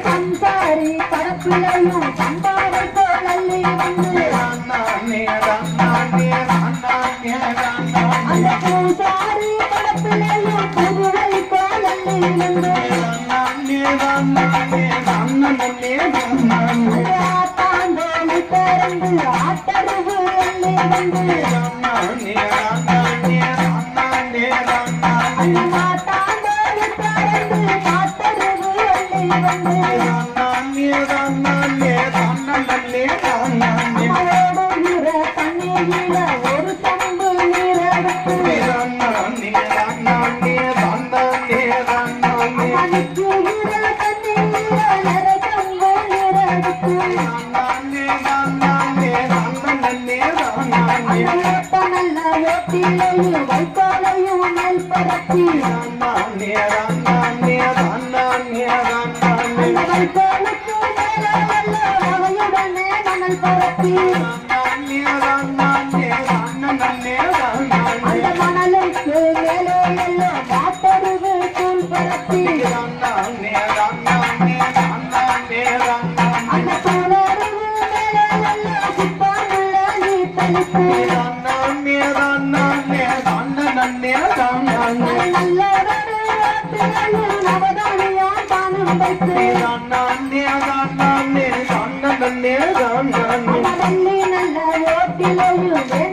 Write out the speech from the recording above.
சம்சாரி பரப்பிலையும் சம்பாவை போலல்லி வந்து அந்த பூசாரி பரப்பிலையும் புதுவை போலல்லி வந்து ஆத்தாண்டோலி திறந்து ஆட்டருவு எல்லி வந்து மாத்தாண்டோலி திறந்து ஆட்டருவு எல்லி வந்து ஓடுகிற தண்ணீரில ஒரு சம்பு நீரெடுத்து நிற்கிற தண்ணீரில நிறை சம்பு நீரெடுத்து நல்ல ஓட்டிலையும் வைக்கோலையும் மேல் பரப்பி வைக்கோலுக்கு வகையுடனே மணல் பரப்பி அந்த மணலுக்கு மேலே எல்லாம் மாட்டருவு தூள் பரப்பி அந்த தூளருவு மேலே எல்லாம் சிப்பானுள்ள நீர் தெளிப்பு நல்லவரு நவதானியா தானும் வைத்து நல்ல ஓட்டிலையும்